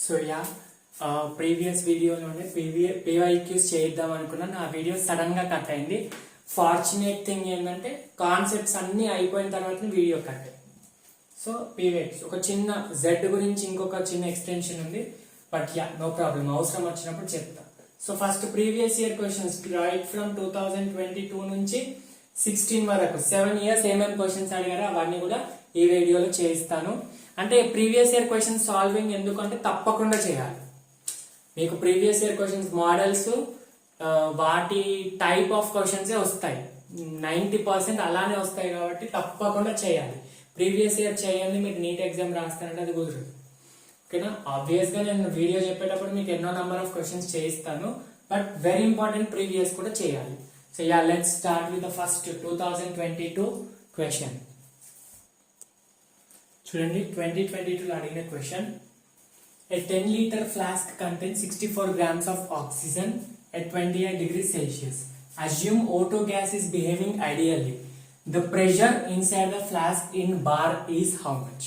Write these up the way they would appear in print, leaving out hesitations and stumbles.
So yeah previous వీడియోలోనే PYQs చేద్దాం అనుకున్నాను. ఆ వీడియో సడన్ గా కట్ అయింది. ఫార్చునేట్ థింగ్ ఏంటంటే కాన్సెప్ట్స్ అన్ని అయిపోయిన తర్వాత వీడియో కట్ అయింది. సో PYQs ఒక చిన్న Z గురించి ఇంకొక చిన్న ఎక్స్టెన్షన్ ఉంది. బట్ యా నో ప్రాబ్లం, అవసరం వచ్చినప్పుడు చెప్తా. So first previous year questions right from 2022 నుంచి 16 వరకు 7 ఇయర్స్ ఏమేమి క్వశ్చన్స్ అడిగారో అవన్నీ కూడా ఈ వీడియోలో చేయిస్తాను. అంటే ప్రీవియస్ ఇయర్ క్వశ్చన్స్ సాల్వింగ్ ఎందుకంటే తప్పకుండా చేయాలి. మీకు ప్రీవియస్ ఇయర్ క్వశ్చన్స్ మోడల్స్ వాటి టైప్ ఆఫ్ క్వశ్చన్స్ వస్తాయి, 90% అలానే వస్తాయి కాబట్టి తప్పకుండా చేయాలి. ప్రీవియస్ ఇయర్ చేయండి, మీకు నీట్ ఎగ్జామ్ రాస్తానంటే అది కుదరదు. ఓకేనా? ఆబ్వియస్ గా నేను వీడియో చెప్పేటప్పుడు మీకు ఎన్నో నెంబర్ ఆఫ్ క్వశ్చన్స్ చేయిస్తాను, బట్ వెరీ ఇంపార్టెంట్ ప్రీవియస్ కూడా చేయాలి. So yeah let's start with the first 2022 question. చూడండి, 2022 అడిగిన question. A 10-liter flask contains 64 grams of oxygen at 28 degrees Celsius. Assume O2 gas is behaving ideally. The pressure inside the flask in bar is how much?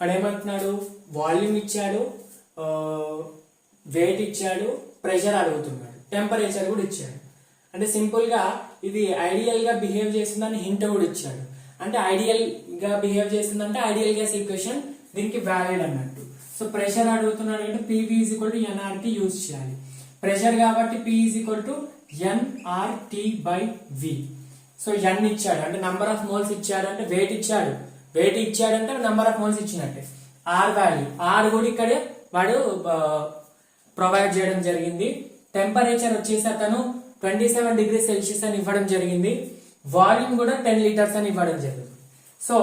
అడేమంటున్నాడు, volume ఇచ్చాడు, weight ఇచ్చాడు, pressure అడుగుతున్నాడు, temperature కూడా ఇచ్చాడు. అంటే simple గా ఇది ideal గా బిహేవ్ చేస్తుందని హింట్ కూడా ఇచ్చాడు. అంటే ఐడియల్ గా బిహేవ్ చేస్తుందంటే ఐడియల్ గ్యాస్ ఈక్వేషన్ దీనికి వ్యాలిడ్ అన్నట్టు. సో ప్రెషర్ అడుగుతున్నాడు అంటే PV = nRT యూజ్ చేయాలి. ప్రెషర్ కాబట్టి P nRT/V. సో n ఇచ్చాడు అంటే నంబర్ ఆఫ్ మోల్స్ ఇచ్చాడు, అంటే వెయిట్ ఇచ్చాడంటే నంబర్ ఆఫ్ మోల్స్ ఇచ్చినట్టే. R వాల్యూ కూడా ఇక్కడే వాడు ప్రొవైడ్ చేయడం జరిగింది. టెంపరేచర్ వచ్చేసి అతను 27 degrees Celsius అని ఇవ్వడం జరిగింది. వాల్యూమ్ కూడా 10 liters అని ఇవ్వడం జరిగింది. సో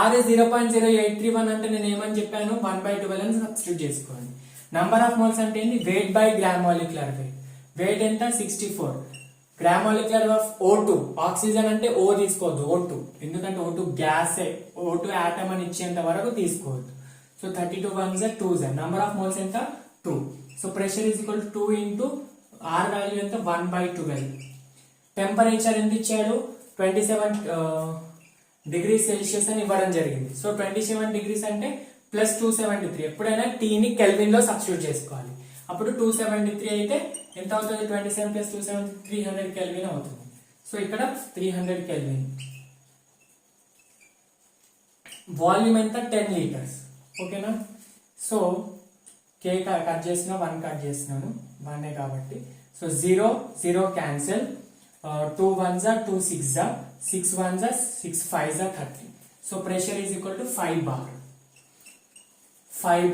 R 0.0831 అంటే నేను ఏమని చెప్పాను, 1/12 అని సబ్స్టిట్యూట్ చేసుకోండి. నంబర్ ఆఫ్ మోల్స్ అంటే ఏంటి, weight by gram molecular weight. Weight ఎంత, 64. Gram molecular of O2, oxygen అంటే O తీసుకోవద్దు, O2, ఎందుకంటే O2 గ్యాసే, O2 ఆటమ్ అని ఇచ్చేంత వరకు తీసుకోవద్దు. So 32 1s 2s, number of moles ఎంత, 2. So pressure = 2 into R value ఎంత, 1/12. టెంపరేచర్ ఎంత ఇచ్చాడు, 27 degrees Celsius అని ఇవ్వడం జరిగింది. సో 27 degrees అంటే +273. ఎప్పుడైనా టీని కెల్విన్ లో సబ్స్టిట్యూట్ చేసుకోవాలి. అప్పుడు 273 అయితే ఎంత అవుతుంది, 27 + 273 300 కెల్విన్ అవుతుంది. సో ఇక్కడ 300 కెల్విన్. వాల్యూమ్ ఎంత, 10 liters. ఓకేనా? సో K కట్ చేసిన, 1 కట్ చేసినాను, 1 కాబట్టి. So 0 0 cancel, 2 1s 2 6s 6 1s 6 5s 30. So pressure = 5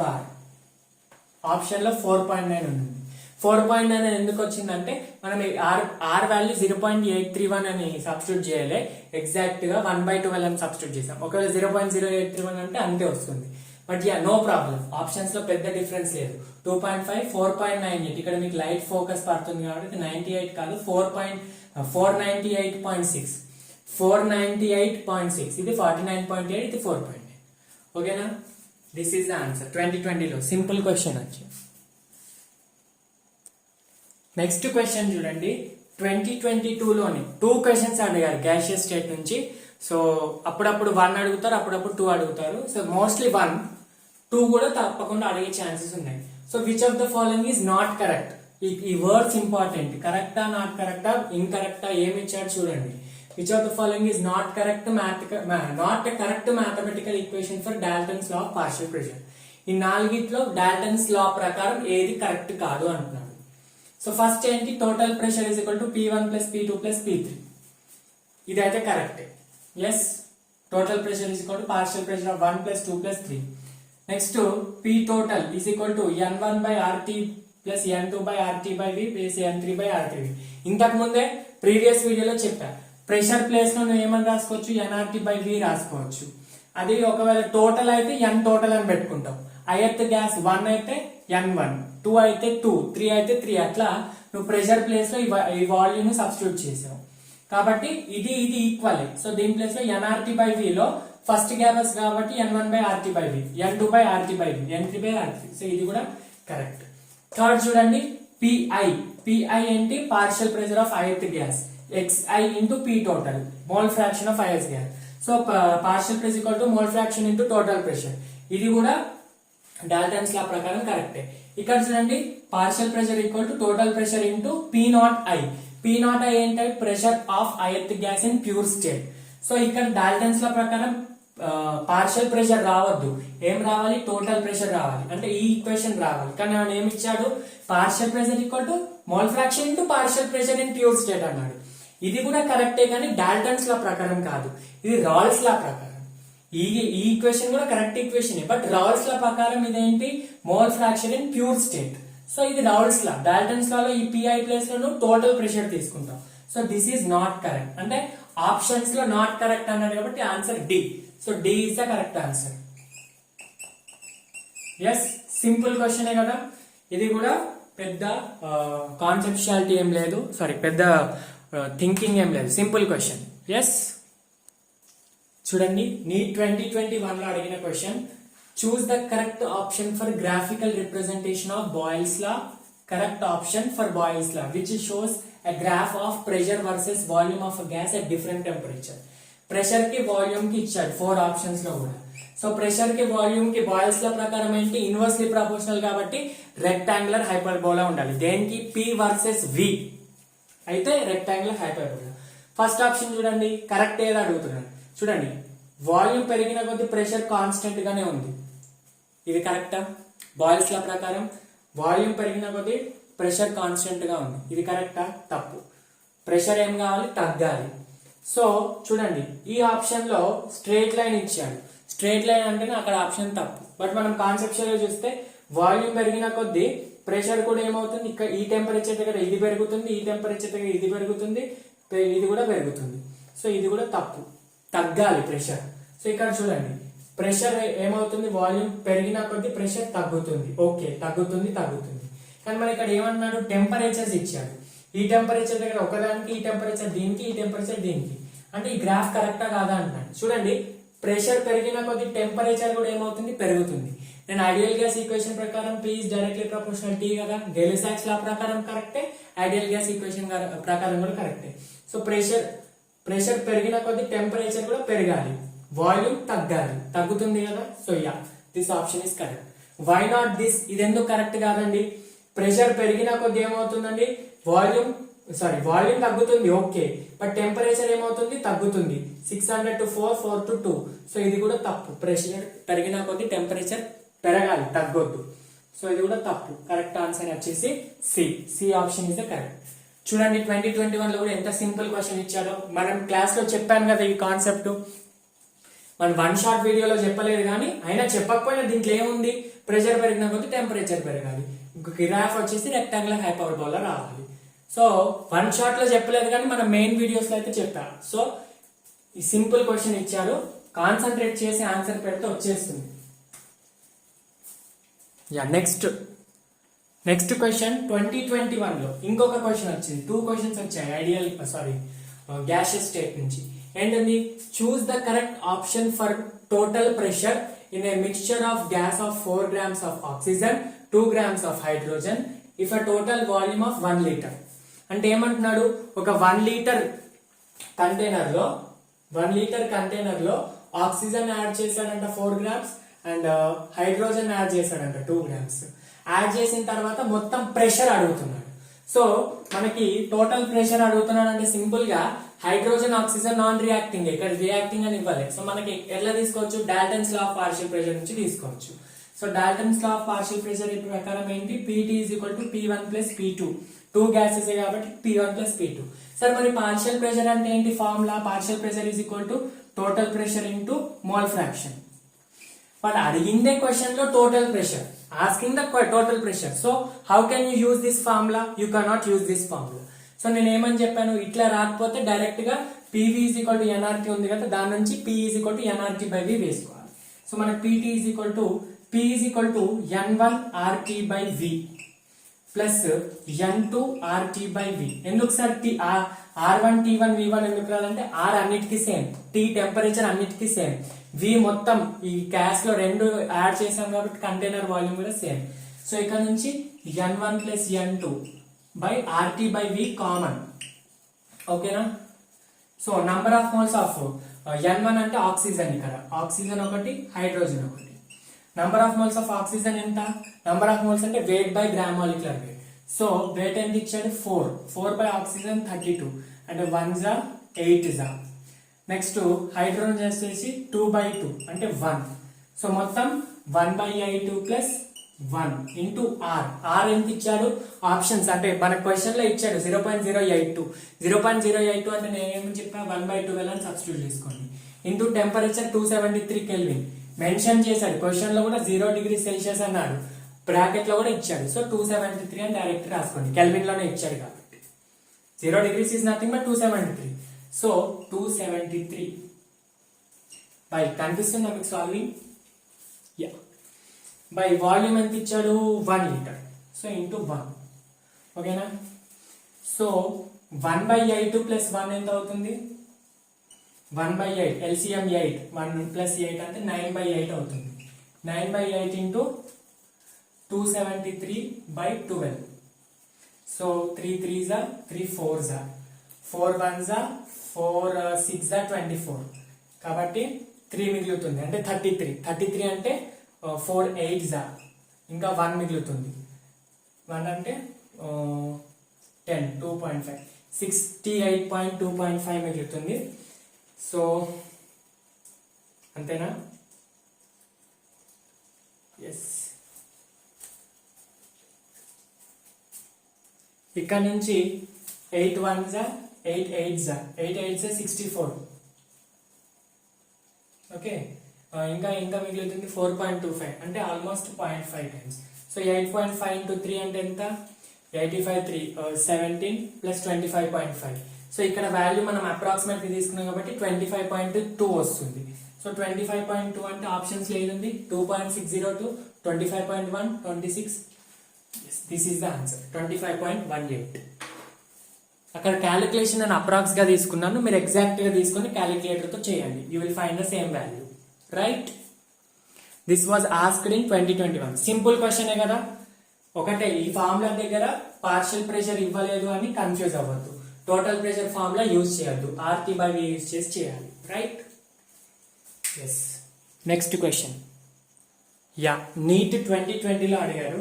bar. Option లో 4.9 ఉంది. 4.9 ఎందుకు వచ్చిందంటే మనం R వాల్యూ 0.831 అని సబ్స్టిట్యూట్ చేయాలి. ఎగ్జాక్ట్ గా 1/12 అని సబ్స్టిట్యూట్ చేసాం. ఒకవేళ 0.0831 అంటే అంతే వస్తుంది. But ya no problem, options లో పెద్ద డిఫరెన్స్ లేదు. 2.5 4.98. ఇక్కడ మీకు లైట్ ఫోకస్ పడుతుంది కాబట్టి 98 కాదు, 498.6. 498.6. ఇది 49.8, ఇది 4.9. ఓకేనా? This is the answer. 2020లో సింపుల్ క్వశ్చన్ వచ్చి. నెక్స్ట్ క్వశ్చన్ చూడండి, 2022లోని 2 క్వశ్చన్స్ అడిగారు గ్యాషియస్ స్టేట్ నుంచి. సో అప్పుడప్పుడు 1 అడుగుతారు, అప్పుడప్పుడు 2 అడుగుతారు. సో మోస్ట్లీ 1, 2 కూడా తప్పకుండా అడిగే ఛాన్సెస్ ఉన్నాయి. So which of the following is not correct. ఈ వర్డ్స్ ఇంపార్టెంట్. కరెక్టా, నాట్ కరెక్టా, ఇన్కరెక్టా, ఏమి ఇచ్చాడు చూడండి. Which of the following is not correct mathematical equation for Dalton's law of partial pressure. ఈ 4గిట్లో డాల్టన్స్ లా ప్రకారం ఏది కరెక్ట్ కాదు అంటున్నాడు. సో ఫస్ట్ ఏంటి, total pressure = P1 + P2 + P3. ఇదైతే correct. Yes, total pressure = partial pressure of 1 + 2 + 3. Next P total = N1/RT + N2/RT/V + N3/RTV. ఇంతకు ముందే ప్రీవియస్ వీడియోలో చెప్పా, ప్రెషర్ ప్లేస్ లో నువ్వు ఏమని రాసుకోవచ్చు, NRT/V రాసుకోవచ్చు. అది ఒకవేళ టోటల్ అయితే N total అని పెట్టుకుంటాం. ith గ్యాస్ 1 అయితే N1, 2 అయితే 2, 3 అయితే 3. అట్లా నువ్వు ప్రెషర్ ప్లేస్ లో ఈ వాల్యూమ్ సబ్స్టిట్యూట్ చేసావు కాబట్టి ఇది ఈక్వల్. సో దీని ప్లేస్ లో NRT/V లో ఫస్ట్ గ్యాస్ కాబట్టి N1/RT/V, N2/RT/V, N3/RT. సో ఇది కూడా కరెక్ట్. థర్డ్ చూడండి, PI ఏంటి, partial pressure of ith gas, XI into P total, mole fraction of ith gas. So partial pressure = mole fraction into total pressure. ఇది కూడా Dalton's law ప్రకారం కరెక్టే. ఇక్కడ చూడండి partial pressure equal to total pressure into P0I. P0I ఏంటంటే pressure of ith gas in pure state. So ఇక్కడ Dalton's law ప్రకారం partial pressure రావద్దు, ఏం రావాలి, టోటల్ ప్రెషర్ రావాలి, అంటే ఈ ఈక్వేషన్ రావాలి. కానీ ఆయన ఏమి ఇచ్చాడు, partial pressure equal to mole fraction into partial pressure in pure state అన్నాడు. ఇది కూడా కరెక్టే కానీ డాల్టన్స్ లా ప్రకారం కాదు, ఇది రాల్స్ లా ప్రకారం. ఈ ఈక్వేషన్ కూడా correct equation, but Raoult's law ప్రకారం ఇదేంటి, mole fraction in pure state. So ఇది రాల్స్ లా. డాల్టన్స్ లాలో ఈ పిఐ ప్లేస్ లో టోటల్ ప్రెషర్ తీసుకుంటాం. So this is not correct, అంటే ఆప్షన్స్ లో నాట్ కరెక్ట్ అన్నాడు కాబట్టి answer D. So D is the correct answer. Yes, simple క్వశ్చనే కదా ఇది కూడా, పెద్ద కాన్సెప్చువాలిటీ ఏం లేదు, సారీ పెద్ద థింకింగ్ ఏం లేదు, సింపుల్ క్వశ్చన్. ఎస్, చూడండి నీట్ 2021 లో అడిగిన question, choose the correct option for graphical representation of boils law. Correct option for boils law which shows a graph of pressure versus volume of a gas at different temperature. Pressure కి volume కి ఇచ్చాడు 4 options లో కూడా. So pressure కి volume కి boils ల ప్రకారం ఏంటి, ఇన్వర్స్లీ ప్రపోర్షనల్ కాబట్టి రెక్టాంగులర్ హైపర్బోలా ఉండాలి. దేనికి, P వర్సెస్ V అయితే రెక్టాంగులర్ హైపర్బోలా. ఫస్ట్ ఆప్షన్ చూడండి కరెక్ట్ ఏదో అడుగుతున్నాడు. చూడండి వాల్యూమ్ పెరిగిన కొద్ది ప్రెషర్ కాన్స్టెంట్ గానే ఉంది, ఇది కరెక్టా? బాయిల్స్ ల ప్రకారం వాల్యూమ్ పెరిగిన కొద్ది ప్రెషర్ కాన్స్టెంట్ గా ఉంది, ఇది కరెక్టా? తప్పు. ప్రెషర్ ఏం కావాలి, తగ్గాలి. సో చూడండి ఈ ఆప్షన్ లో స్ట్రేట్ లైన్ ఇచ్చాడు, స్ట్రేట్ లైన్ అంటేనే అక్కడ ఆప్షన్ తప్పు. బట్ మనం కాన్సెప్చువల్ గా చూస్తే వాల్యూమ్ పెరిగిన కొద్ది ప్రెషర్ కూడా ఏమవుతుంది, ఇక్కడ ఈ టెంపరేచర్ దగ్గర ఇది పెరుగుతుంది, ఈ టెంపరేచర్ దగ్గర ఇది పెరుగుతుంది, ఇది కూడా పెరుగుతుంది. సో ఇది కూడా తప్పు, తగ్గాలి ప్రెషర్. సో ఇక్కడ చూడండి ప్రెషర్ ఏమవుతుంది, వాల్యూమ్ పెరిగిన కొద్ది ప్రెషర్ తగ్గుతుంది, ఓకే తగ్గుతుంది తగ్గుతుంది. కానీ మరి ఇక్కడ ఏమన్నాడు, టెంపరేచర్స్ ఇచ్చాడు. ఈ టెంపరేచర్ దగ్గర ఒకదానికి, ఈ టెంపరేచర్ దీనికి, ఈ టెంపరేచర్ దీనికి, అంటే ఈ గ్రాఫ్ కరెక్టా కాదా అంటాడు. చూడండి ప్రెషర్ పెరిగిన కొద్ది టెంపరేచర్ కూడా ఏమవుతుంది, పెరుగుతుంది. నేను ఐడియల్ గ్యాస్ ఈక్వేషన్ ప్రకారం P is directly proportional T కదా, గెలిసాక్స్ లా ప్రకారం కరెక్టే, ఐడియల్ గ్యాస్ ఈక్వేషన్ ప్రకారం కూడా కరెక్టే. సో ప్రెషర్ పెరిగిన కొద్ది టెంపరేచర్ కూడా పెరగాలి, వాల్యూమ్ తగ్గాలి, తగ్గుతుంది కదా. So ya, this option is correct. Why not this, ఇది ఎందుకు కరెక్ట్ కాదండి? ప్రెషర్ పెరిగిన కొద్ది ఏమవుతుందండి, వాల్యూమ్ తగ్గుతుంది, ఓకే, బట్ టెంపరేచర్ ఏమవుతుంది, తగ్గుతుంది. 600 to 4, 4 to 2. సో ఇది కూడా తప్పు. ప్రెషర్ పెరిగిన కొద్ది టెంపరేచర్ పెరగాలి, తగ్గొద్దు. సో ఇది కూడా తప్పు. కరెక్ట్ ఆన్సర్ వచ్చేసి C option is the correct. చూడండి 2021 లో కూడా ఎంత సింపుల్ క్వశ్చన్ ఇచ్చాడో. మనం క్లాస్ లో చెప్పాను కదా ఈ కాన్సెప్ట్, మనం వన్ షాట్ వీడియోలో చెప్పలేదు కానీ అయినా చెప్పకపోయినా దీంట్లో ఏముంది, ప్రెషర్ పెరిగిన కొద్ది టెంపరేచర్ పెరగాలి, గ్రాఫ్ వచ్చేసి రెక్టాంగులర్ హైపర్బోలా రావాలి. సో వన్ షాట్ లో చెప్పలేదు కానీ మన మెయిన్ వీడియోస్ లో అయితే చెప్పాను. సో ఈ సింపుల్ క్వశ్చన్ ఇచ్చారు, కాన్సన్ట్రేట్ చేసి ఆన్సర్ పెడితే వచ్చేస్తుంది. యా, నెక్స్ట్ క్వశ్చన్ 2021 లో ఇంకొక క్వశ్చన్ వచ్చింది, 2 క్వశ్చన్స్ వచ్చాయి ఐడియల్ గ్యాషియస్ స్టేట్ నుంచి. ఏంటండి, choose the correct option for total pressure in a mixture of gas off 4 grams of oxygen, 2 grams of hydrogen if a total volume of 1 liter. అంటే ఏమంటున్నాడు, ఒక 1 litre container లో oxygen add చేశాడంట 4 grams and hydrogen add చేశాడంట 2 grams. Add చేసిన తర్వాత మొత్తం pressure అడుగుతున్నాడు. సో మనకి టోటల్ ప్రెషర్ అడుగుతున్నాడు అంటే సింపుల్ గా హైడ్రోజన్ ఆక్సిజన్ నాన్ రియాక్టింగ్, ఇక్కడ రియాక్టింగ్ అని ఇవ్వాలి. సో మనకి ఎట్లా తీసుకోవచ్చు, Dalton's law of partial pressure నుంచి తీసుకోవచ్చు. So Dalton's law of partial pressure ప్రకారం ఏంటి, Pt is equal to P1 plus P2. 2 gases కాబట్టి P1 plus P2. సరే మరి పార్షియల్ ప్రెషర్ అంటే ఏంటి, formula partial pressure is equal to total pressure into mole fraction. వాడు అడిగిందే క్వశ్చన్ లో total pressure, asking the total pressure. So how can you use this formula, you cannot use this formula. So నేను ఏమని చెప్పాను, ఇట్లా రాకపోతే direct గా PV is equal to nRT ఉంది కదా, దాని నుంచి P is equal to nRT by V వేసుకోవాలి. సో మనకి P is equal to N1 RT by V plus N2 RT by V. ఎందుకు సార్ R1 T1 V1 ఎందుకు రాదంటే R అన్నిటికీ సేమ్, T టెంపరేచర్ అన్నిటికీ సేమ్, V మొత్తం ఈ gas లో 2 యాడ్ చేసాం కాబట్టి కంటైనర్ వాల్యూమ్ కూడా సేమ్. సో ఇక్కడ నుంచి N1 plus N2 by RT by V common, ఓకేనా. So number of moles of N1 అంటే ఆక్సిజన్, ఇక్కడ ఆక్సిజన్ ఒకటి, హైడ్రోజన్ ఒకటి. Number of moles of oxygen ఎంత, నంబర్ ఆఫ్ మోల్స్ అంటే weight by gram molecular weight. So weight ఎంత ఇచ్చాడు 4 by oxygen 32 అంటే 1 జా 8 జా. నెక్స్ట్ హైడ్రోజన్ వచ్చేసి 2/2 అంటే 1. సో మొత్తం 1/8 ప్లస్ 1 ఇంటూ ఆర్. ఆర్ ఎంత ఇచ్చాడు ఆప్షన్స్ అంటే మన క్వశ్చన్ లో ఇచ్చాడు 0.082. 0.082 అంటే నేను ఏమని చెప్పా 1/12 అని సబ్స్టిట్యూట్ చేసుకోండి. ఇంటూ టెంపరేచర్ 273 కెల్విన్ మెన్షన్ చేశాడు. క్వశ్చన్ లో కూడా 0 డిగ్రీ సెల్సియస్ అన్నాడు, బ్రాకెట్ లో కూడా ఇచ్చాడు. సో 273 అని డైరెక్ట్ రాసుకోండి, కెల్విన్ లోనే ఇచ్చాడు కాబట్టి. 0 degrees is nothing but 273. So 273 by కనిపిస్తుందా మీకు సాల్వింగ్? యా. బై వాల్యూమ్ ఎంత ఇచ్చాడు 1 లీటర్. So into 1. ఓకేనా? సో 1/8 ప్లస్ 1 ఎంత అవుతుంది 1/8. LCM 8, 1 ప్లస్ 8 అంటే 9/8 అవుతుంది. 9/8 into 273/12. So 3 3s are 3 4s are 4 1s are 4 6s are 24. కాబట్టి 3 మిగులుతుంది అంటే 33. 33 అంటే 4 8s are ఇంకా 1 మిగులుతుంది. 1 అంటే 10 2.5 68.2.5 మిగులుతుంది. సో అంతేనా? ఎస్. ఇక్కడ నుంచి 8 1s 8 8s 8 8s 64. ఓకే, ఇంకా ఇంకా మిగులుతుంది 4.25 అంటే ఆల్మోస్ట్ 0.5 టైమ్స్. సో 8.5 ఇంటూ 3 అంటే ఎంత 85 3 17 ప్లస్ 25.5. సో ఇక్కడ వాల్యూ మనం అప్రాక్సిమేట్ తీసుకున్నాం కాబట్టి 25.2 వస్తుంది. సో 25.2 అంటే ఆప్షన్స్ లేదండి 2.602 25.1 26. This is the answer 25.18. అక్కడ క్యాలిక్యులేషన్ అని అప్రాక్స్ గా తీసుకున్నాను, మీరు ఎగ్జాక్ట్ గా తీసుకొని క్యాలిక్యులేటర్ తో చేయండి. You will find the same value. Right? This was asked in 2021. Simple question కదా. ఒకటే ఈ ఫార్ములా దగ్గర పార్షియల్ ప్రెషర్ ఇవ్వలేదు అని కన్ఫ్యూజ్ అవ్వద్దు. టోటల్ ప్రెషర్ ఫార్ములా యూజ్ చేయొద్దు, RT/V యూజ్ చేసి చేయాలి. Right? Yes. Next question. Yeah, NEET 2020లో అడిగారు.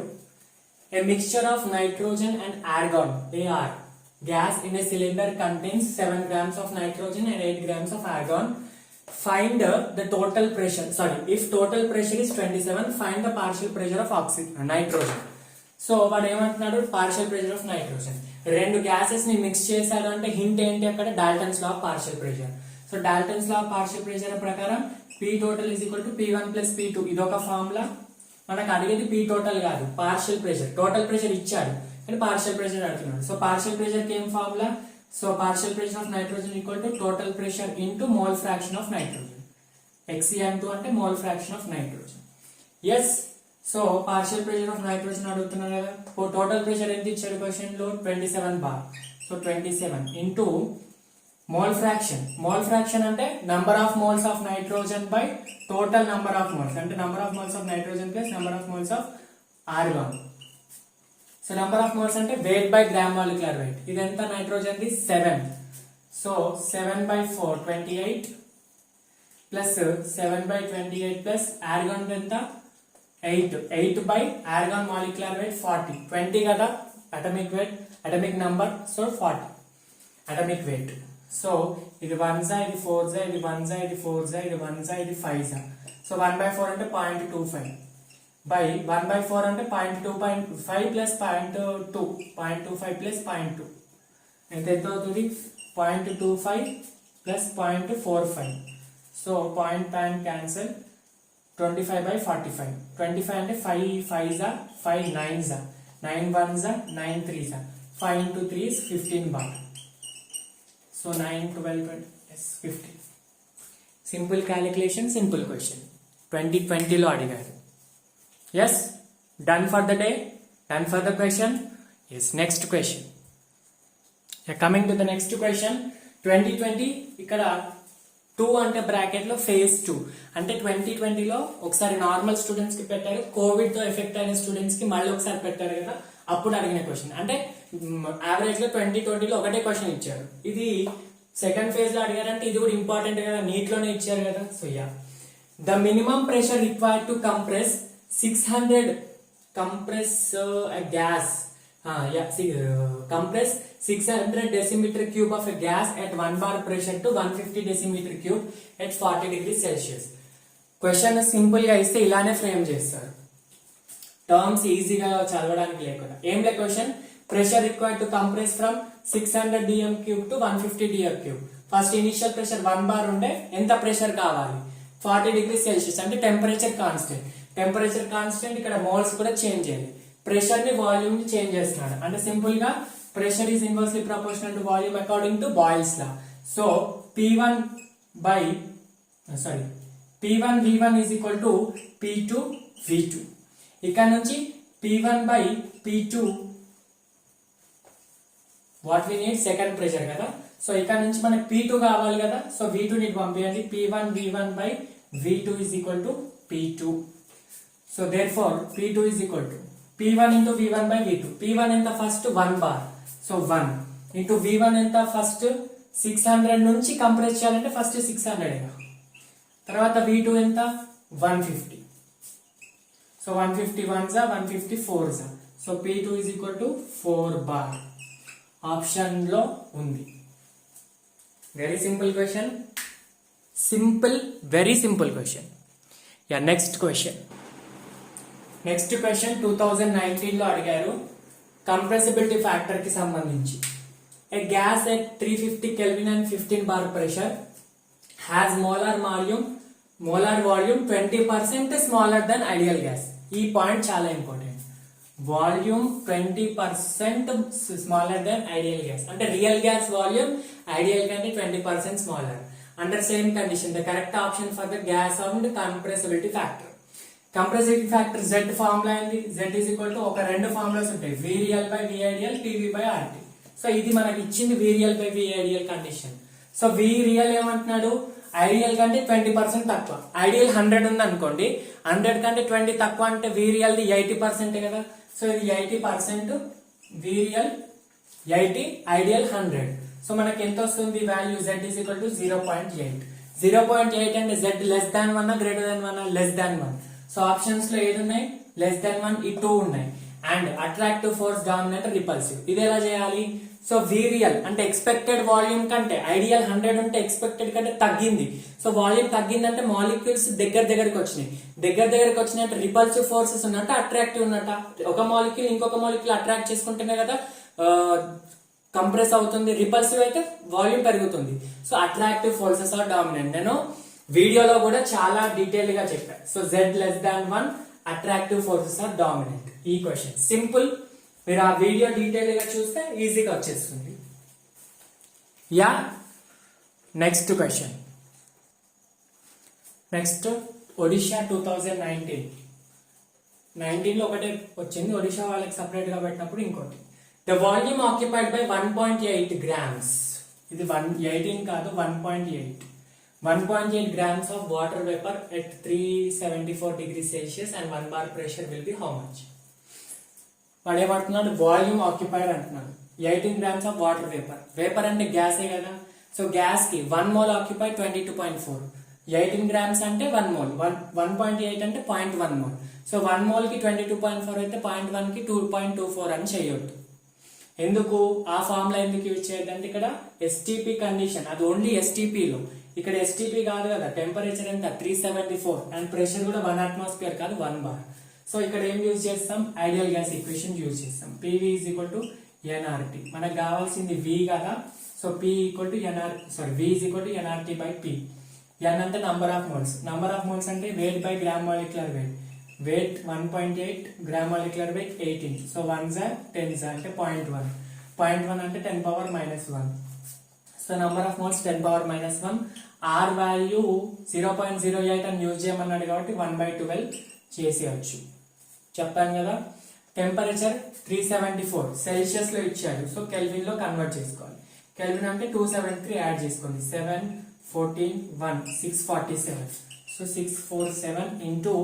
A mixture of nitrogen and argon, AR, gas in a cylinder contains 7 grams of nitrogen and 8 grams of argon. Find the total pressure. Sorry, if total pressure is 27, find the partial pressure of nitrogen. So వాడు ఏమంటున్నాడు partial pressure of nitrogen. రెండు gases ని mix చేశారు అంటే hint ఏంటి అక్కడ Dalton's law of partial pressure. So Dalton's law of partial pressure ప్రకారం P total is equal to P1 plus P2. ఇదొక ఫార్ములా. మనకు అడిగేది P టోటల్ కాదు, పార్షియల్ ప్రెషర్. టోటల్ ప్రెషర్ ఇచ్చాడు కానీ పార్షియల్ ప్రెషర్ అడుగుతున్నాడు. సో పార్షియల్ ప్రెషర్ కి ఏం formula? So partial pressure of nitrogen equal to total pressure into mole fraction of nitrogen. XCN2 అంటే mole fraction of nitrogen. Yes. So partial pressure of nitrogen అడుగుతున్నారు కదా. Total pressure ఎంత ఇచ్చాడు question లో 27 bar. So 27 into mole fraction. Mole fraction అంటే number of moles of nitrogen by total number of moles, అంటే number of moles of nitrogen plus number of moles of argon. So number of moles అంటే weight by gram molecular weight. ఇదంతా nitrogen ది 7. So 7/4 28 plus 7/28 plus argon ఎంత 8. 8 by organ molecular weight 40. 20 కదా atomic weight, atomic number. So 40 atomic weight. So ఇది 1 ఇది 4 ఇది 1 ఇది 4 ఇది 1 ఇది 5. సో 1/4 అంటే 0.25 బై 1/4 అంటే 0.25 ప్లస్ 0.2 0.25 ప్లస్ 0.2 ఎంత అవుతుంది 0.25 ప్లస్ 0.45. So point cancel. 25/45. 25 అంటే 5 5s 5 9s 9 1s 9 3s 5 into 3 is 15 bar. So 9 12 20 yes 50. Simple calculation, simple question. 2020 లో అడిగారు. Yes, done for the day, done for the question. Yes, next question. Coming to the next question. 2020 ఇక్కడ 2 అంటే bracket లో phase 2 అంటే 2020లో ఒకసారి normal students కి పెట్టారు, Covid తో ఎఫెక్ట్ అయిన స్టూడెంట్స్ కి మళ్ళీ ఒకసారి పెట్టారు కదా, అప్పుడు అడిగిన క్వశ్చన్. అంటే యావరేజ్ గా 2020లో ఒకటే క్వశ్చన్ ఇచ్చారు. ఇది సెకండ్ ఫేజ్ లో అడిగారంటే ఇది కూడా ఇంపార్టెంట్ కదా, నీట్ లోనే ఇచ్చారు కదా. So yeah the minimum pressure required to compress 600 compress a gas compress 600 decimeter cube of a gas at 1 bar pressure to 150 decimeter cube at 40 degrees Celsius. Question simple గా ఇస్తే ఇలానే ఫ్రేమ్ చేస్తారు, terms ఈజీగా చదవడానికి లేకుండా. ఏం లే question, pressure required to compress from 600 dm cube to 150 dm cube. First initial pressure 1 bar ఉండే, ఎంత ప్రెషర్ కావాలి 40 degrees Celsius అంటే టెంపరేచర్ కాన్స్టెంట్. టెంపరేచర్ కాన్స్టెంట్, ఇక్కడ మోల్స్ కూడా చేంజ్ చేయాలి. ప్రెషర్ ని వాల్యూమ్ ని చేంజ్ చేస్తున్నాడు అంటే సింపుల్ గా pressure is inversely proportional to volume according to boils law. So P1 V1 is equal to P2 V2. ఇక్కడ నుంచి P1 by P2 what we need second pressure కదా. So ఇక్కడ నుంచి మనకి P2 కావాలి కదా. సో V2 ని పంపించండి. P1 V1 by V2 is equal to P2. So therefore P2 is equal to P1 into V1 by V2. P1 ఎంత first 1 bar. So 1 into V1 ఎంత ఫస్ట్ 600 నుంచి కంప్రెస్ చేయాలంటే ఫస్ట్ 600 తర్వాత V2 ఎంత 150. So 150 1s 150 4s. So P2 is equal to 4 bar. Option లో ఉంది. Very simple question, very simple question. Yeah next question 2019 లో అడిగారు కంప్రెసిబిలిటీ ఫ్యాక్టర్ కి సంబంధించి. ఏ gas at 350 Kelvin and 15 bar pressure has molar volume 20% smaller than ideal gas. ఈ point చాలా important. Volume 20% smaller than ideal gas అంటే real gas volume ideal కంటే 20% smaller. Under same condition the correct option for the gas and compressibility factor. Compressibility factor Z formula ఏంది? Z is equal to ఒక రెండు formulas ఉంటాయి, VReal by VIdeal, PV by RT. So ఇది మనకి ఇచ్చింది VReal by VIdeal condition. So VReal ఏమంటున్నాడు, ideal కంటే 20% తక్కువ. ఐడియల్ 100 ఉంది అనుకోండి, 100 కంటే 20 తక్కువ అంటే VReal ది 80% కదా. సో ఇది 80%, VReal 80, ఐడియల్ 100. సో మనకి ఎంత వస్తుంది value? Z is equal to 0.8. 0.8 అంటే Z less than 1 greater than 1 less than 1. So options లో ఏది ఉన్నాయి? లెస్ దాన్ 1 ఈ 2 ఉన్నాయి. And attractive force dominant repulsive. ఇది ఎలా చేయాలి? సో VReal అంటే ఎక్స్పెక్టెడ్ వాల్యూమ్ కంటే ఐడియల్ 100 ఉంటే ఎక్స్పెక్టెడ్ కంటే తగ్గింది. సో వాల్యూమ్ తగ్గిందంటే మాలిక్యూల్స్ దగ్గరికి వచ్చినాయి. దగ్గరికి వచ్చినట్టు రిపల్సివ్ ఫోర్సెస్ ఉన్నట్టు అట్రాక్టివ్ ఉన్నట్ట. ఒక మాలిక్యూల్ ఇంకొక మాలిక్యూల్ అట్రాక్ట్ చేసుకుంటేనే కదా కంప్రెస్ అవుతుంది. రిపల్సివ్ అయితే వాల్యూమ్ పెరుగుతుంది. So attractive forces are dominant. నేను వీడియోలో కూడా చాలా డీటెయిల్ గా చెప్పాను. So Z less than 1 attractive forces are dominant. ఈ క్వశ్చన్ సింపుల్, మీరు ఆ వీడియో డీటెయిల్ గా చూస్తే ఈజీగా వచ్చేస్తుంది. Ya next question. Next Odisha 2019 లో ఒకటే వచ్చింది, ఒడిషా వాళ్ళకి సపరేట్ గా పెట్టినప్పుడు ఇంకోటి. The volume occupied by 1.8 grams. ఇది 18 కాదు, 1.8. 1.8 grams of water vapor at 374 degrees Celsius and 1 bar pressure will be how much? వాడు ఏమంటున్నాడు? వాల్యూమ్ ఆక్యుపైడ్ అంటున్నాడు. 18 grams of water vapor. Vapour అంటే గ్యాసే కదా. సో గ్యాస్ కి 1 mole ఆక్యుపై 22.4. 18 grams అంటే 1 mole. 1.8 అంటే 0.1 mole. సో 1 mole కి 22.4 అయితే 0.1 కి 2.24 అని చేయొద్దు. ఎందుకు ఆ ఫార్ములా ఎందుకు యూజ్ చేయొద్దు అంటే ఇక్కడ STP కండిషన్, అది ఓన్లీ STP లో. ఇక్కడ STP కాదు కదా. టెంపరేచర్ ఎంత 374 అండ్ ప్రెషర్ కూడా 1 atmosphere కాదు 1 bar. సో ఇక్కడ ఏం యూజ్ చేస్తాం? ఐడియల్ గ్యాస్ ఈక్వేషన్ యూజ్ చేస్తాం. PV is equal to NRT. మనకు కావాల్సింది V కదా. So V is equal to NRT by P. N అంటే number of moles. Number of moles అంటే weight by gram molecular weight. Weight 1.8, gram molecular weight 18. So 1s 10s అంటే 0.1. 0.1 అంటే 10 power minus 1. So number of moles 10 power minus 1. R value 0.08 అని use చేయమన్నాడు కాబట్టి 1/12 చేసేయచ్చు. చెప్పాను కదా. టెంపరేచర్ 374 సెల్సియస్ లో ఇచ్చాడు. సో కెల్విన్ లో కన్వర్ట్ చేసుకోవాలి. కెల్విన్ అంటే 273 యాడ్ చేసుకోండి. 7 14 1 647. సో 647 ఇంటూ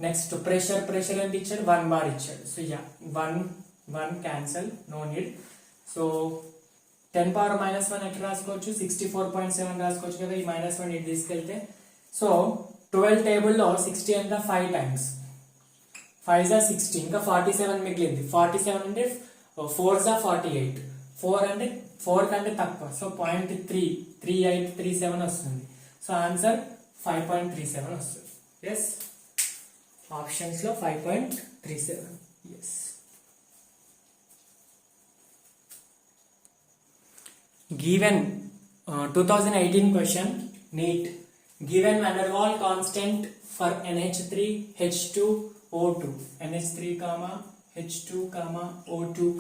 నెక్స్ట్ ప్రెషర్ ఎంత ఇచ్చాడు? 1 bar ఇచ్చాడు. So 1 cancel, no need. So 10 power minus 1 ఎట్లా రాసుకోవచ్చు? 64.7 రాసుకోవచ్చు కదా. ఈ -1 ఇటు తీసుకెళ్తే సో 12 టేబుల్లో 60 ఎంత 5 టైమ్స్ 5 జా 60 ఇంకా 47 మిగిలింది 47 అంటే 4 జా 48 4 అంటే 4 కంటే తక్కువ సో 0.3837 వస్తుంది సో ఆన్సర్ 5.37 వస్తుంది ఎస్ ఆప్షన్స్ లో 5.37 yes given 2018 question NEET given van der Waals constant for NH3 H2O2 NH3 H2 O2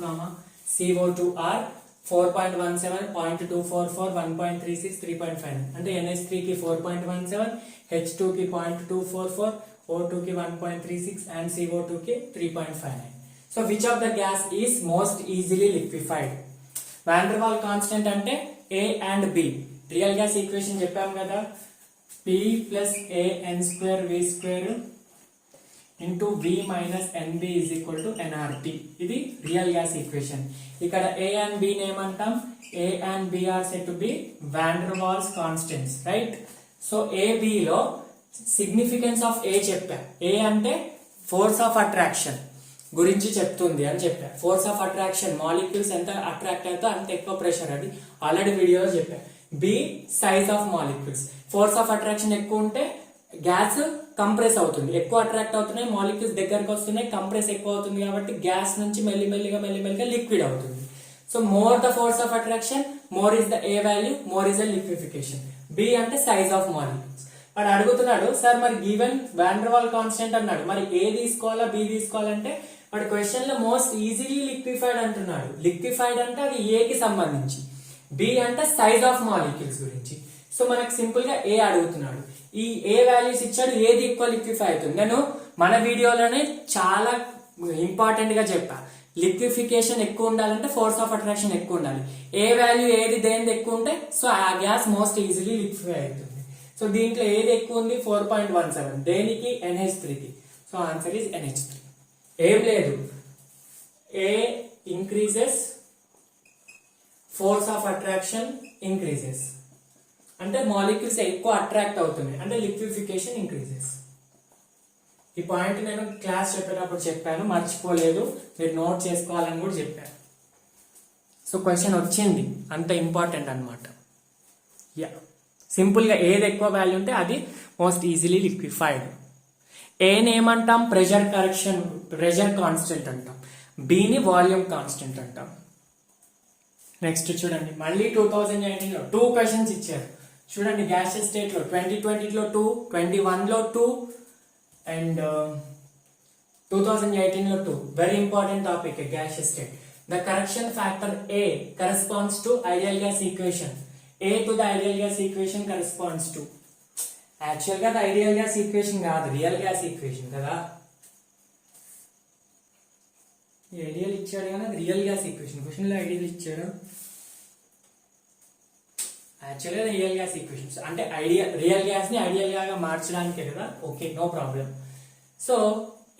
CO2 are 4.17 0.244 1.36 3.5 అంటే NH3 కి 4.17 H2 కి 0.244 O2 కి 1.36 and CO2 కి 3.59 so which of the gas is most easily liquefied van der Waals constant అంటే A and B real gas equation చెప్పాం కదా P plus A n square V square into V minus NB is equal to nRT ఇది real gas equation ఇక్కడ A and B ఏమంటాం A and B are said to be van der Waals constants right so A B లో significance of A చెప్పా A అంటే force of attraction గురించి చెప్తుంది అని చెప్పా ఫోర్స్ ఆఫ్ అట్రాక్షన్ మాలిక్యూల్స్ ఎంత అట్రాక్ట్ అవుతా అంత ఎక్కువ ప్రెషర్ అది ఆల్రెడీ వీడియోలో చెప్పా B size of molecules force of attraction ఎక్కువ ఉంటే గ్యాస్ కంప్రెస్ అవుతుంది ఎక్కువ అట్రాక్ట్ అవుతున్నాయి మాలిక్యూల్స్ దగ్గరకు వస్తున్నాయి కంప్రెస్ ఎక్కువ అవుతుంది కాబట్టి గ్యాస్ నుంచి మెల్లిమెల్లిగా లిక్విడ్ అవుతుంది so more the force of attraction more is the a value more is the liquefaction b అంటే సైజ్ ఆఫ్ మాలిక్యూల్స్ వాడు అడుగుతున్నాడు సార్ మరి given van der Waals constant అన్నాడు మరి ఏ తీసుకోవాలా బి తీసుకోవాలంటే వాడు క్వశ్చన్ లో మోస్ట్ ఈజీలీ లిక్విఫైడ్ అంటున్నాడు లిక్విఫైడ్ అంటే అది ఏ కి సంబంధించి బి అంటే సైజ్ ఆఫ్ మాలిక్యూల్స్ గురించి సో మనకు సింపుల్ గా ఏ అడుగుతున్నాడు ఈ ఏ వాల్యూస్ ఇచ్చాడు ఏది ఎక్కువ లిక్విఫై అవుతుంది నేను మన వీడియోలోనే చాలా ఇంపార్టెంట్ గా చెప్పా లిక్విఫికేషన్ ఎక్కువ ఉండాలంటే ఫోర్స్ ఆఫ్ అట్రాక్షన్ ఎక్కువ ఉండాలి ఏ వాల్యూ ఏది దేనిది ఎక్కువ ఉంటే సో ఆ గ్యాస్ మోస్ట్ ఈజీలీ లిక్విఫై అవుతుంది సో దీంట్లో ఏది ఎక్కువ ఉంది 4.17 దేనికి NH3 కి సో ఆన్సర్ ఇస్ NH3 ఏం లేదు a increases force of attraction increases అంటే మాలిక్యూల్స్ ఎక్కువ అట్రాక్ట్ అవుతున్నాయి అంటే లిక్విఫికేషన్ ఇంక్రీజెస్ ఈ పాయింట్ నేను క్లాస్ చెప్పేటప్పుడు చెప్పాను మర్చిపోలేదు మీరు నోట్ చేసుకోవాలని కూడా చెప్పాను సో క్వశ్చన్ వచ్చింది అంత ఇంపార్టెంట్ అన్నమాట యా సింపుల్ గా ఏది ఎక్కువ వాల్యూ ఉంటే అది మోస్ట్ ఈజీలీ లిక్విఫైడ్ ఏని ఏమంటాం ప్రెషర్ కాన్స్టెంట్ అంటాం బిని వాల్యూమ్ కాన్స్టెంట్ అంటాం నెక్స్ట్ చూడండి మళ్ళీ 2019 లో 2 క్వశ్చన్స్ ఇచ్చారు చూడండి గ్యాసియస్ స్టేట్ లో 2020 లో 2 21 లో 2 అండ్ 2018 లో 2 very important topic gaseous state the correction factor A corresponds to ideal gas equation A to the ideal gas equation corresponds to actual గా ఐడియల్ గ్యాస్ ఈక్వేషన్ కాదు రియల్ గ్యాస్ ఈక్వేషన్ కదా ideal ఇచ్చాడు కానీ అది real gas equation question లో ideal ఇచ్చాడు actual గా real gas equations అంటే రియల్ గ్యాస్ ని ఐడియల్ గా మార్చడానికే కదా okay no problem so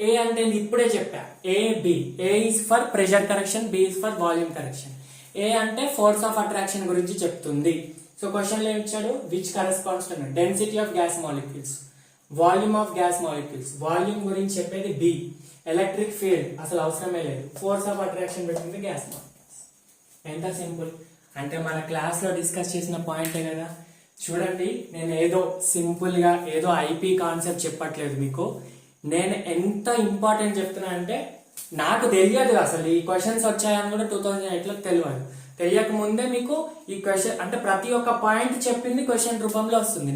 a అంటే ఇప్పుడే చెప్పా a b a is for pressure correction b is for volume correction a అంటే ఫోర్స్ ఆఫ్ అట్రాక్షన్ గురించి చెప్తుంది సో క్వశ్చన్ లో ఇచ్చాడు which corresponds to density of gas molecules volume of gas molecules volume గురించి చెప్పేది బి ఎలక్ట్రిక్ ఫీల్డ్ అసలు అవసరమే లేదు ఫోర్స్ ఆఫ్ అట్రాక్షన్ పెట్టింది గ్యాస్ మాలిక్యూల్స్ ఎంత సింపుల్ అంటే మన క్లాస్ లో డిస్కస్ చేసిన పాయింటే కదా చూడండి నేను ఏదో సింపుల్ గా ఏదో ఐపీ కాన్సెప్ట్ చెప్పట్లేదు మీకు నేను ఎంత ఇంపార్టెంట్ చెప్తున్నా అంటే నాకు తెలియదు అసలు ఈ క్వశ్చన్స్ వచ్చాయని కూడా 2008 లో తెలియక ముందే మీకు ఈ క్వశ్చన్ అంటే ప్రతి ఒక్క పాయింట్ చెప్పింది క్వశ్చన్ రూపంలో వస్తుంది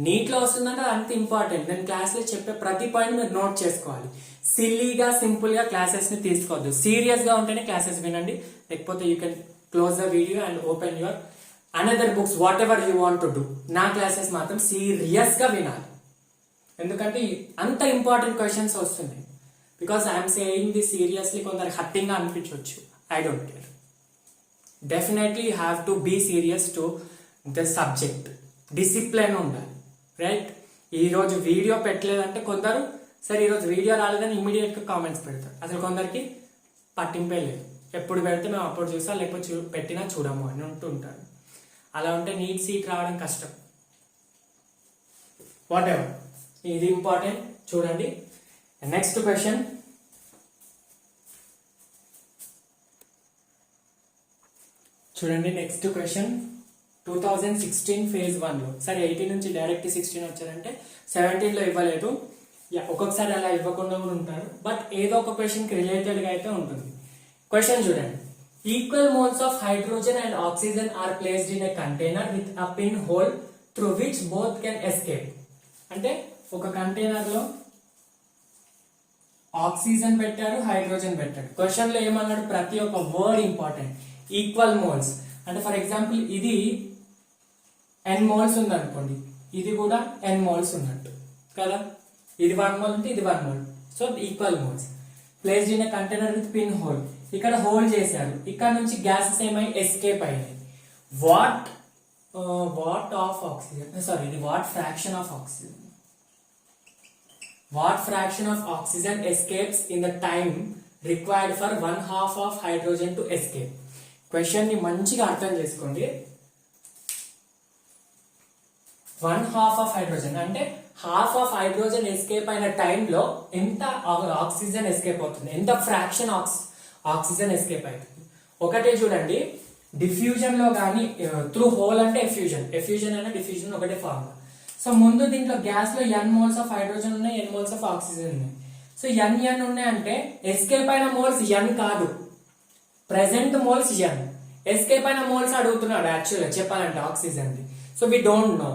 నీట్ లో వస్తుందంటే అంత ఇంపార్టెంట్ నేను క్లాస్ లో చెప్పే ప్రతి పాయింట్ మీరు నోట్ చేసుకోవాలి సిల్లీగా సింపుల్ గా క్లాసెస్ ని తీసుకోవద్దు సీరియస్ గా ఉంటేనే క్లాసెస్ వినండి లేకపోతే you can close the video and open your another books what ever you want to do నా క్లాసెస్ మాత్రం సీరియస్ గా వినాలి ఎందుకంటే అంత ఇంపార్టెంట్ క్వశ్చన్స్ వస్తున్నాయి because I'm saying the seriously కొందరు హట్టింగ్ గా అనిపించవచ్చు I don't care definitely you have to be serious to the subject discipline ఉండాలి రైట్ ఈ రోజు వీడియో పెట్టలేదంటే కొందరు సరే ఈరోజు వీడియో రాలేదని ఇమీడియట్ గా కామెంట్స్ పెడతారు అసలు కొందరికి పట్టింపే లేదు ఎప్పుడు పెడితే మేము అప్పుడు చూసా లేకపోతే పెట్టినా చూడము అని ఉంటారు అలా ఉంటే నీట్ సీట్ రావడం కష్టం వాట్ ఎవర్ ఇది ఇంపార్టెంట్ చూడండి. నెక్స్ట్ క్వశ్చన్, చూడండి నెక్స్ట్ క్వశ్చన్ 2016 phase 1 లో, సరే 18 నుంచి డైరెక్ట్ 16 వచ్చారంటే 17 లో ఇవ్వలేదు, ఒక్కొక్కసారి అలా ఇవ్వకుండా కూడా ఉంటారు, బట్ ఏదో ఒక క్వశ్చన్ కి రిలేటెడ్ గా అయితే ఉంటుంది. క్వశ్చన్ చూడండి, equal moles of hydrogen and oxygen or placed in a container with a pin hole through which both can escape. అంటే ఒక కంటైనర్ లో ఆక్సిజన్ పెట్టారు, హైడ్రోజన్ పెట్టారు. క్వశ్చన్ లో ఏమన్నాడు, ప్రతి ఒక్క వర్డ్ ఇంపార్టెంట్. ఈక్వల్ మోల్స్ అంటే ఫర్ ఎగ్జాంపుల్ ఇది n మోల్స్ ఉంది అనుకోండి, ఇది కూడా n మోల్స్ ఉన్నట్టు కదా, ఇది 1 మోల్ అంటే ఇది 1 mole, so equal moles. Placed in a container with pin hole, ఇక్కడ హోల్ చేశారు, ఇక్కడ నుంచి గ్యాసెస్ ఏమై ఎస్కేప్ అయినాయి. వాట్ ఆఫ్ ఆక్సిజన్, సారీ ఇది what fraction of oxygen, what fraction of oxygen escapes in the time required for 1/2 of hydrogen to escape. Question ని మంచిగా అర్థం చేసుకోండి. 1/2 ఆఫ్ హైడ్రోజన్ అంటే హాఫ్ ఆఫ్ హైడ్రోజన్ ఎస్కేప్ అయిన టైంలో ఎంత ఆక్సిజన్ ఎస్కేప్ అవుతుంది, ఎంత ఫ్రాక్షన్ ఆక్సిజన్ ఎస్కేప్ అవుతుంది. ఒకటే చూడండి, డిఫ్యూజన్ లో కానీ త్రూ హోల్ అంటే ఎఫ్యూజన్ అయినా డిఫ్యూజన్ ఒకటే ఫార్ములా. సో ముందు దీంట్లో గ్యాస్ లో n మోల్స్ ఆఫ్ హైడ్రోజన్ ఉన్నాయి, n మోల్స్ ఆఫ్ ఆక్సిజన్ ఉన్నాయి. సో n ఉన్నాయంటే ఎస్కేప్ అయిన మోల్స్ n కాదు, ప్రెసెంట్ మోల్స్ n. ఎస్కేప్ అయిన మోల్స్ అడుగుతున్నాడు యాక్చువల్గా చెప్పాలంటే ఆక్సిజన్ ది. So we don't know.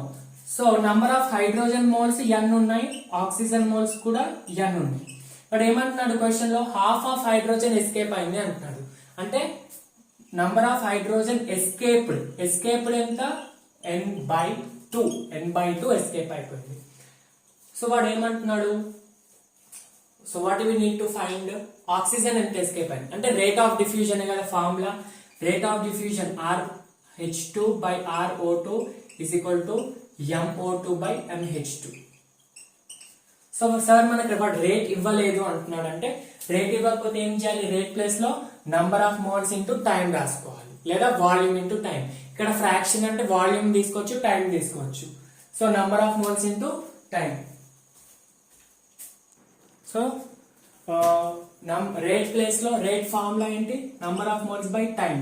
So number of hydrogen moles n ఉన్నాయి, ఆక్సిజన్ మోల్స్ కూడా n ఉన్నాయి. ఇప్పుడు ఏమంటున్నాడు క్వశ్చన్ లో, హాఫ్ ఆఫ్ హైడ్రోజన్ ఎస్కేప్ అయింది అంటున్నాడు. అంటే నంబర్ ఆఫ్ హైడ్రోజన్ ఎస్కేప్డ్ ఎంత, n/2 ఎస్కేప్ అయిపోయింది. సో వాడు ఏమంటున్నాడు, so what we need to find, oxygen ఎంత ఎస్కేప్ అయింది అంటే రేట్ ఆఫ్ డిఫ్యూజన్ కదా formula. Rate of diffusion RH2/RO2 is equal to MO2/MH2. So sir మనకి వాడు రేట్ ఇవ్వలేదు అంటున్నాడు, అంటే రేట్ ఇవ్వకపోతే ఏం చేయాలి, రేట్ ప్లేస్ లో number of moles into time రాసుకోవాలి, లేదా వాల్యూమ్ ఇంటూ టైం. ఇక్కడ ఫ్రాక్షన్ అంటే వాల్యూమ్ తీసుకోవచ్చు, టైం తీసుకోవచ్చు. So number of moles into time. So rate place లో రేట్ ఫార్ములా ఏంటి, number of moles by time.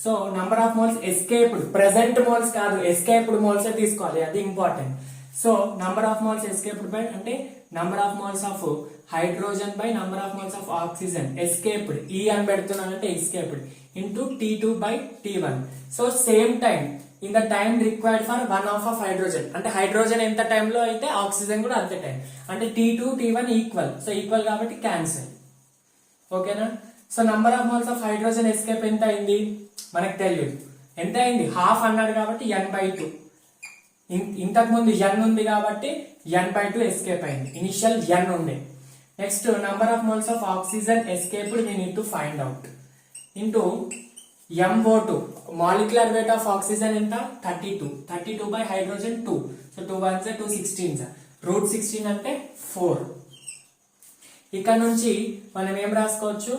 So number of moles escaped, present moles కాదు, escaped moles తీసుకోవాలి, అది important. So number of moles escaped by అంటే number of moles of hydrogen by number of moles of oxygen escaped, ఈ అని పెడుతున్నానంటే escaped into T2/T1. So same time in the time required for 1/2 of hydrogen, అంటే hydrogen ఎంత టైంలో అయితే oxygen కూడా అంతే టైం, అంటే T2/T1 ఈక్వల్. సో ఈక్వల్ కాబట్టి క్యాన్సిల్, ఓకేనా. So number of moles of hydrogen escape ఎంత అయింది మనకు తెలియదు, ఎంత అయింది, హాఫ్ అన్నాడు కాబట్టి n/2. ఇంతకు ముందు n ఉంది కాబట్టి n/2 ఎస్కేప్ అయింది, ఇనిషియల్ n ఉండే. Next number of moles of oxygen escaped we need to find out into MO2, molecular weight of oxygen ఎంత 32 by hydrogen 2. So 2 1s 2 16s, √16 అంటే 4. ఇక్కడ నుంచి మనం ఏం రాసుకోవచ్చు,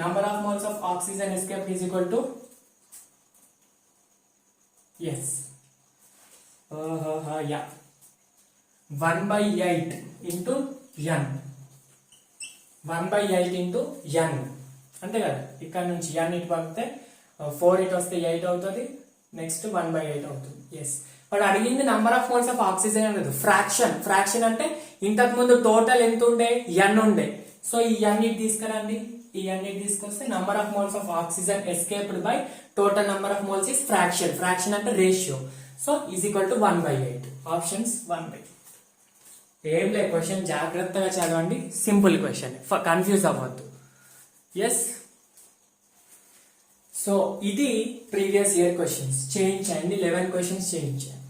number of moles of oxygen escape is equal to 1/8 into n, 1/8 into n అంతే కదా. ఇక్కడ నుంచి n ఇటు పంపితే 4 ఇటు వస్తే 8 అవుతుంది, నెక్స్ట్ 1/8 అవుతుంది. ఎస్, వాడు అడిగింది number of moles of oxygen అనేది ఫ్రాక్షన్ అంటే ఇంతకు ముందు టోటల్ ఎంత ఉండే, n ఉండే. సో ఈ n ఇటు తీసుకురండి, ఈ n ఇటు తీసుకొస్తే number of moles of oxygen escaped by total number of moles is fraction అంటే ratio. So is equal to 1/8. Options 1/8. ఏం లేదు, క్వశ్చన్ జాగ్రత్తగా చదవండి, సింపుల్ క్వశ్చన్, కన్ఫ్యూజ్ అవ్వద్దు. ఎస్, సో ఇది ప్రీవియస్ ఇయర్ క్వశ్చన్స్ చేయించండి, 11 క్వశ్చన్స్ చేయించాను.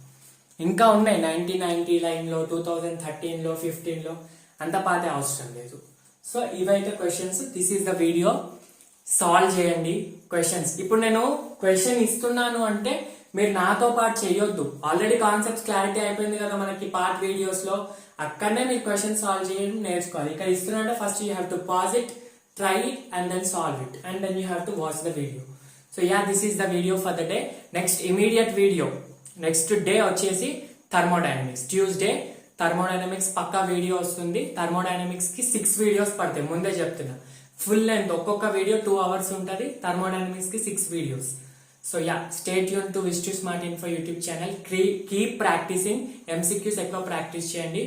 ఇంకా ఉన్నాయి 1999లో, 2013లో, 15లో, అంత పాతే అవసరం లేదు. సో ఇవైతే questions, this is the video, solve చేయండి క్వశ్చన్స్. ఇప్పుడు నేను క్వశ్చన్ ఇస్తున్నాను అంటే మీరు నాతో పాటు చేయొద్దు, ఆల్రెడీ కాన్సెప్ట్స్ క్లారిటీ అయిపోయింది కదా మనకి పార్ట్ వీడియోస్ లో, అక్కడనే మీరు క్వశ్చన్ సాల్వ్ చేయడం నేర్చుకోవాలి. ఇక్కడ ఇస్తున్నా first you have to pause it, try it and then solve it, and then you have to watch the video. So yeah, this is the video for the day. Next immediate video, next day వచ్చేసి thermodynamics, Tuesday thermodynamics పక్కా video వస్తుంది. Thermodynamics కి 6 videos పడతాయి, ముందే చెప్తున్నా. Full length ఒక్కొక్క video 2 hours ఉంటుంది. Thermodynamics కి 6 videos. So ya, stay tune to wish to smart info YouTube channel. Keep practising, MCQs ఎక్కువ ప్రాక్టీస్ చేయండి.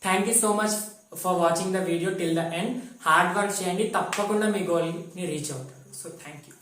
Thank you so much for watching the video till the end. Hard work చేయండి, తప్పకుండా మీ goal ని reach అవుతారు. So thank you.